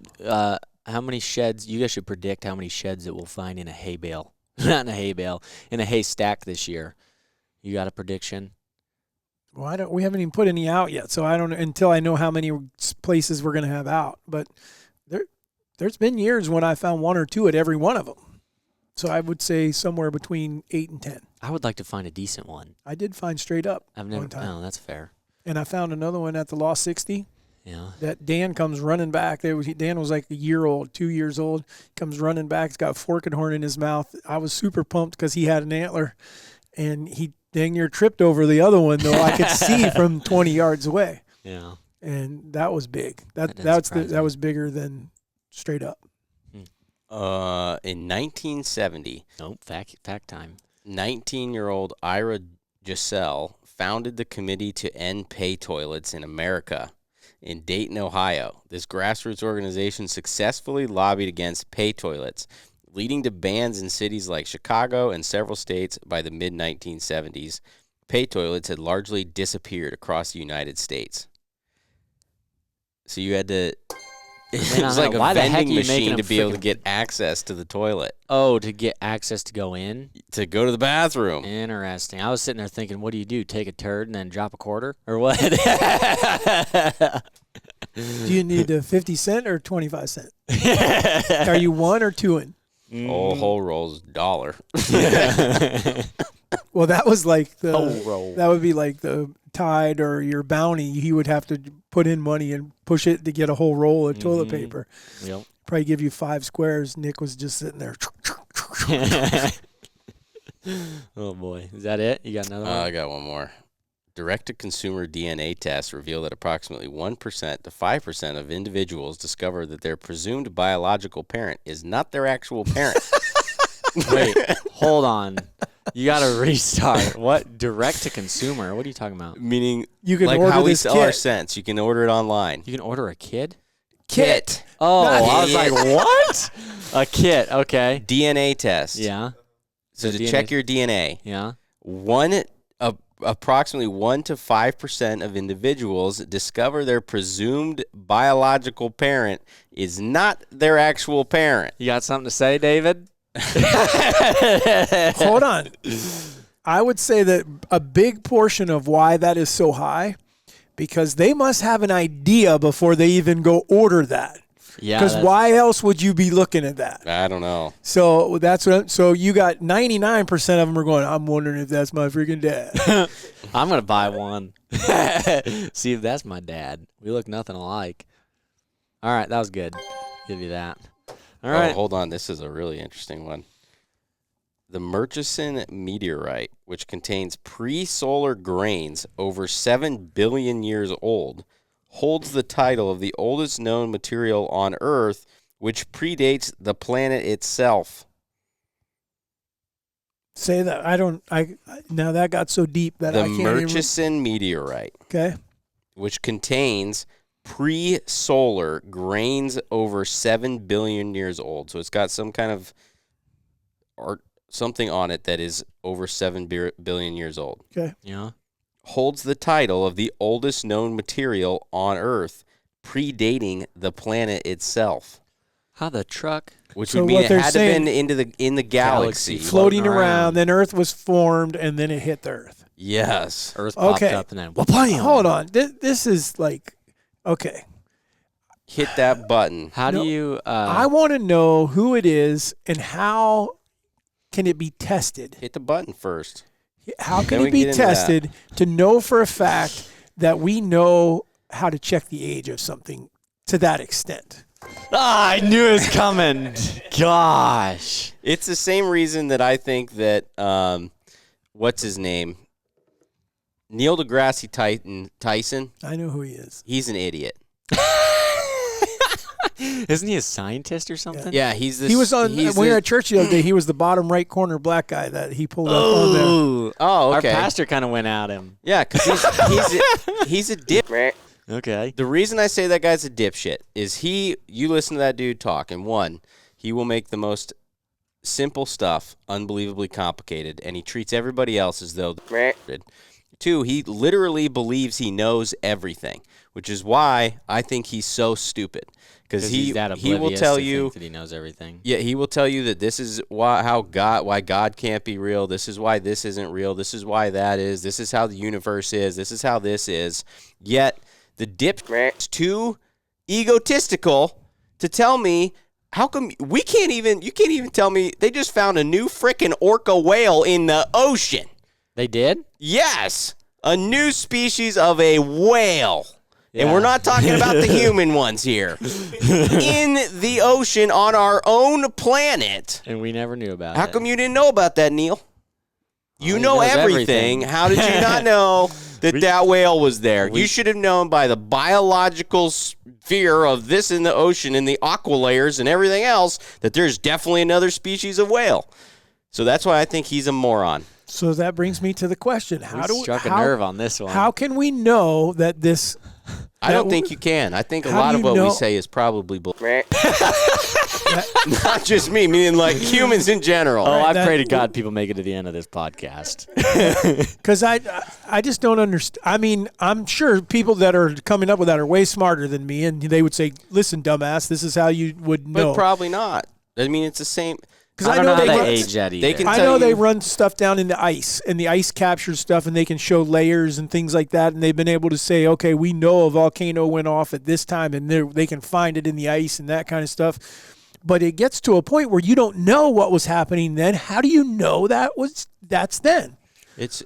C: How many sheds? You guys should predict how many sheds that we'll find in a hay bale. Not in a hay bale, in a hay stack this year. You got a prediction?
A: Well, we haven't even put any out yet, so I don't until I know how many places we're going to have out. But there's been years when I found 1 or 2 at every one of them. So I would say somewhere between 8 and 10.
C: I would like to find a decent one.
A: I did find straight up
C: I've never.
A: one time.
C: No, that's fair.
A: And I found another one at the Law 60
C: Yeah.
A: that Dan comes running back. Dan was like a year old, 2 years old, comes running back. He's got a forked horn in his mouth. I was super pumped because he had an antler, and he dang near tripped over the other one, though I could see from 20 yards away.
C: Yeah.
A: And that was big. That
C: surprise me.
A: was bigger than straight up.
B: In 1970,
C: Nope. Fact time.
B: 19-year-old Ira Giselle founded the Committee to End Pay Toilets in America in Dayton, Ohio. This grassroots organization successfully lobbied against pay toilets, leading to bans in cities like Chicago and several states. By the mid-1970s, pay toilets had largely disappeared across the United States. So you had to... It was like a
C: Why the heck
B: vending
C: are you making
B: machine to
C: them
B: be able to
C: frickin-
B: get access to the toilet,
C: Oh, to get access to go in?
B: to go to the bathroom.
C: Interesting. I was sitting there thinking, what do? Take a turd and then drop a quarter? Or what?
A: Do you need a 50 cent or 25 cent? Are you 1 or 2-ing?
B: Whole roll's $1.
A: Well, that was like
C: Whole roll.
A: that would be like the Tide or your Bounty. He would have to put in money and push it to get a whole roll of toilet paper.
C: Yep.
A: Probably give you 5 squares. Nick was just sitting there.
C: Oh, boy. Is that it? You got another one?
B: I got one more. Direct-to-consumer DNA tests reveal that approximately 1% to 5% of individuals discover that their presumed biological parent is not their actual parent.
C: Wait, hold on. You got to restart. What? Direct-to-consumer? What are you talking about?
B: Meaning,
A: You can
B: like
A: order
B: how we
A: this
B: sell
A: kit.
B: our scents. You can order it online.
C: You can order a kid?
B: Kit.
C: Oh,
B: Not
C: I was
B: kid.
C: like, what? A kit. Okay.
B: DNA test.
C: Yeah.
B: So
C: The
B: to
C: DNA
B: check your DNA,
C: Yeah.
B: approximately 1 to 5% of individuals discover their presumed biological parent is not their actual parent.
C: You got something to say, David?
A: Hold on. I would say that a big portion of why that is so high, because they must have an idea before they even go order that.
C: Yeah.
A: Because why else would you be looking at that?
B: I don't know.
A: So that's what. So you got 99% of them are going, I'm wondering if that's my freaking dad.
C: I'm going to buy one. See if that's my dad. We look nothing alike. All right. That was good. Give you that. All right.
B: Oh, hold on. This is a really interesting one. The Murchison meteorite, which contains pre-solar grains over 7 billion years old, holds the title of the oldest known material on Earth, which predates the planet itself.
A: Say that. Now that got so deep that
B: The
A: I can't
B: Murchison meteorite,
A: Okay.
B: which contains pre-solar grains over 7 billion years old. So it's got some kind of something on it that is over 7 billion years old.
A: Okay.
C: Yeah.
B: Holds the title of the oldest known material on Earth, predating the planet itself.
C: How the truck?
B: Which
A: So
B: would mean
A: what
B: it
A: they're
B: had to have
A: saying-
B: been in the galaxy.
A: Floating around, then Earth was formed, and then it hit the Earth.
B: Yes.
C: Earth popped
A: Okay.
C: up and then wha-bam!
A: Hold on. This is like, okay.
B: Hit that button.
C: How do you?
A: I want to know who it is and how can it be tested?
B: Hit the button first.
A: How can
B: Then we
A: it be
B: get into that.
A: tested to know for a fact that we know how to check the age of something to that extent?
C: I knew it was coming. Gosh.
B: It's the same reason that I think that, what's his name? Neil deGrasse Tyson,
A: I know who he is.
B: he's an idiot.
C: Isn't he a scientist or something?
B: Yeah, he's this.
A: He was on
B: he's
A: when we were
B: this-
A: at church the other day. He was the bottom right corner black guy that he pulled up on there.
C: Oh,
B: Oh, okay.
C: Our pastor kind of went at him.
B: Yeah, because he's a dip.
C: Okay.
B: The reason I say that guy's a dipshit is you listen to that dude talk, and one, he will make the most simple stuff unbelievably complicated, and he treats everybody else as though they're stupid. Two, he literally believes he knows everything, which is why I think he's so stupid. Because
C: he's that
B: he will
C: oblivious
B: tell
C: to
B: you
C: think that he knows everything.
B: Yeah, he will tell you that this is why God can't be real. This is why this isn't real. This is why that is. This is how the universe is. This is how this is. Yet the dip is too egotistical to tell me how come you can't even tell me they just found a new frickin' orca whale in the ocean.
C: They did?
B: Yes, a new species of a whale. And we're not talking about the human ones here. In the ocean on our own planet.
C: And we never knew about it.
B: How come you didn't know about that, Neil? You
C: he
B: know
C: knows
B: everything.
C: everything.
B: How did you not know that whale was there? You should have known by the biological sphere of this in the ocean and the aqua layers and everything else that there's definitely another species of whale. So that's why I think he's a moron.
A: So that brings me to the question:
C: We struck a nerve on this one.
A: How can we know that this?
B: I don't think you can. I think a
A: How
B: lot
A: do
B: of
A: you
B: what we
A: know-
B: say is probably bull. Not just me, meaning like humans in general.
C: Oh, I
A: that-
C: pray to God people make it to the end of this podcast.
A: Because I just don't understand. I mean, I'm sure people that are coming up with that are way smarter than me, and they would say, "Listen, dumbass, this is how you would know."
B: But probably not. I mean, it's the same.
A: Because
C: I don't know how
A: they
C: they
A: run,
C: age that either.
B: They can
A: I
B: tell
A: know
B: you-
A: they run stuff down in the ice, and the ice captures stuff, and they can show layers and things like that, and they've been able to say, okay, we know a volcano went off at this time, and they can find it in the ice and that kind of stuff. But it gets to a point where you don't know what was happening then. How do you know that's then?
B: It's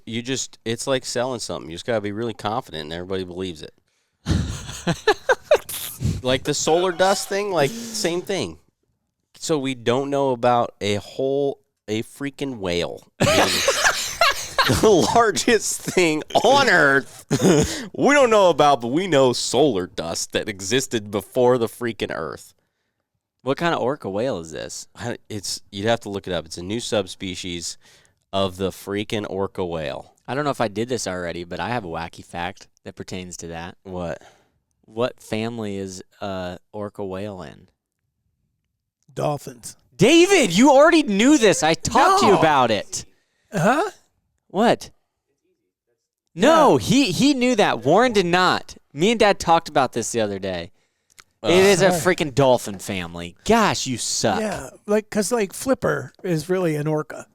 B: like selling something. You just gotta be really confident, and everybody believes it. Like the solar dust thing, like same thing. So we don't know about a freaking whale. I mean, the largest thing on Earth. We don't know about, but we know solar dust that existed before the freaking Earth.
C: What kind of orca whale is this?
B: You'd have to look it up. It's a new subspecies of the freaking orca whale.
C: I don't know if I did this already, but I have a wacky fact that pertains to that.
B: What?
C: What family is orca whale in?
A: Dolphins.
C: David, you already knew this. I talked to you
A: No.
C: about it.
A: Huh?
C: What? No, he knew that. Warren did not. Me and Dad talked about this the other day. It is a freaking dolphin family. Gosh, you suck.
A: Yeah, because Flipper is really an orca.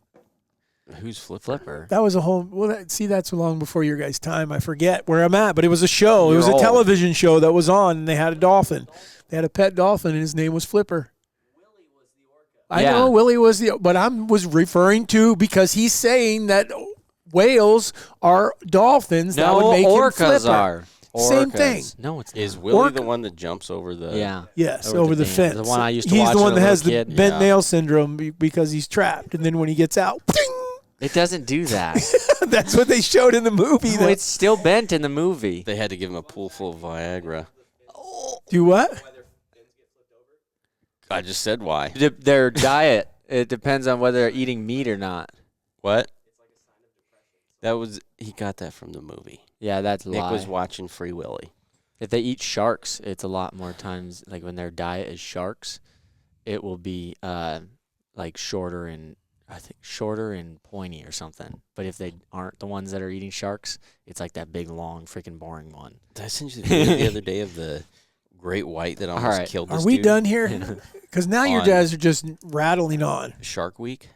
B: Who's Flipper?
C: Flipper.
A: That was a whole. Well, that's long before your guys' time. I forget where I'm at, but it was a show.
B: You're
A: It was a
B: old.
A: television show that was on, and they had a dolphin. They had a pet dolphin, and his name was Flipper. I
C: Yeah.
A: know Willie was but I was referring to because he's saying that whales are dolphins. That
C: No,
A: would make
C: orcas
A: him Flipper.
C: are.
A: Same thing.
C: No, it's not.
B: Is Willie
A: Orca-
B: the one that jumps over the?
C: Yeah.
A: Yes,
C: Over
A: over
C: the
A: the
C: dam.
A: fence.
C: The one I used to
A: He's
C: watch
A: the
C: as
A: one
C: a
A: that has
C: little
A: the
C: kid.
A: bent
B: Yeah.
A: nail syndrome because he's trapped, and then when he gets out,
C: It doesn't do that.
A: that's what they showed in the movie.
C: No,
A: though.
C: it's still bent in the movie.
B: They had to give him a pool full of Viagra.
A: Do what?
B: I just said why.
C: Their diet, it depends on whether they're eating meat or not.
B: What? He got that from the movie.
C: Yeah, that's a
B: Nick
C: lie.
B: was watching Free Willy.
C: If they eat sharks, it's a lot more times, like when their diet is sharks, it will be like shorter and pointy or something. But if they aren't the ones that are eating sharks, it's like that big, long, freaking boring one.
B: Did I send you the video the other day of the great white that almost
C: right.
B: killed
A: Are
B: this
A: we
B: dude?
A: done here? Because now your
B: On-
A: guys are just rattling on.
B: Shark Week?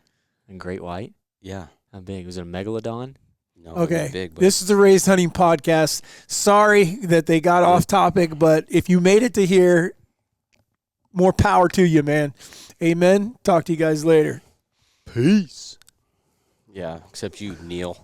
C: And great white?
B: Yeah.
C: How big? Was it a megalodon?
B: No, it was
A: Okay,
B: big, but
A: this is the Raised Hunting Podcast. Sorry that they got off topic, but if you made it to here, more power to you, man. Amen. Talk to you guys later. Peace.
B: yeah, except you, Neil.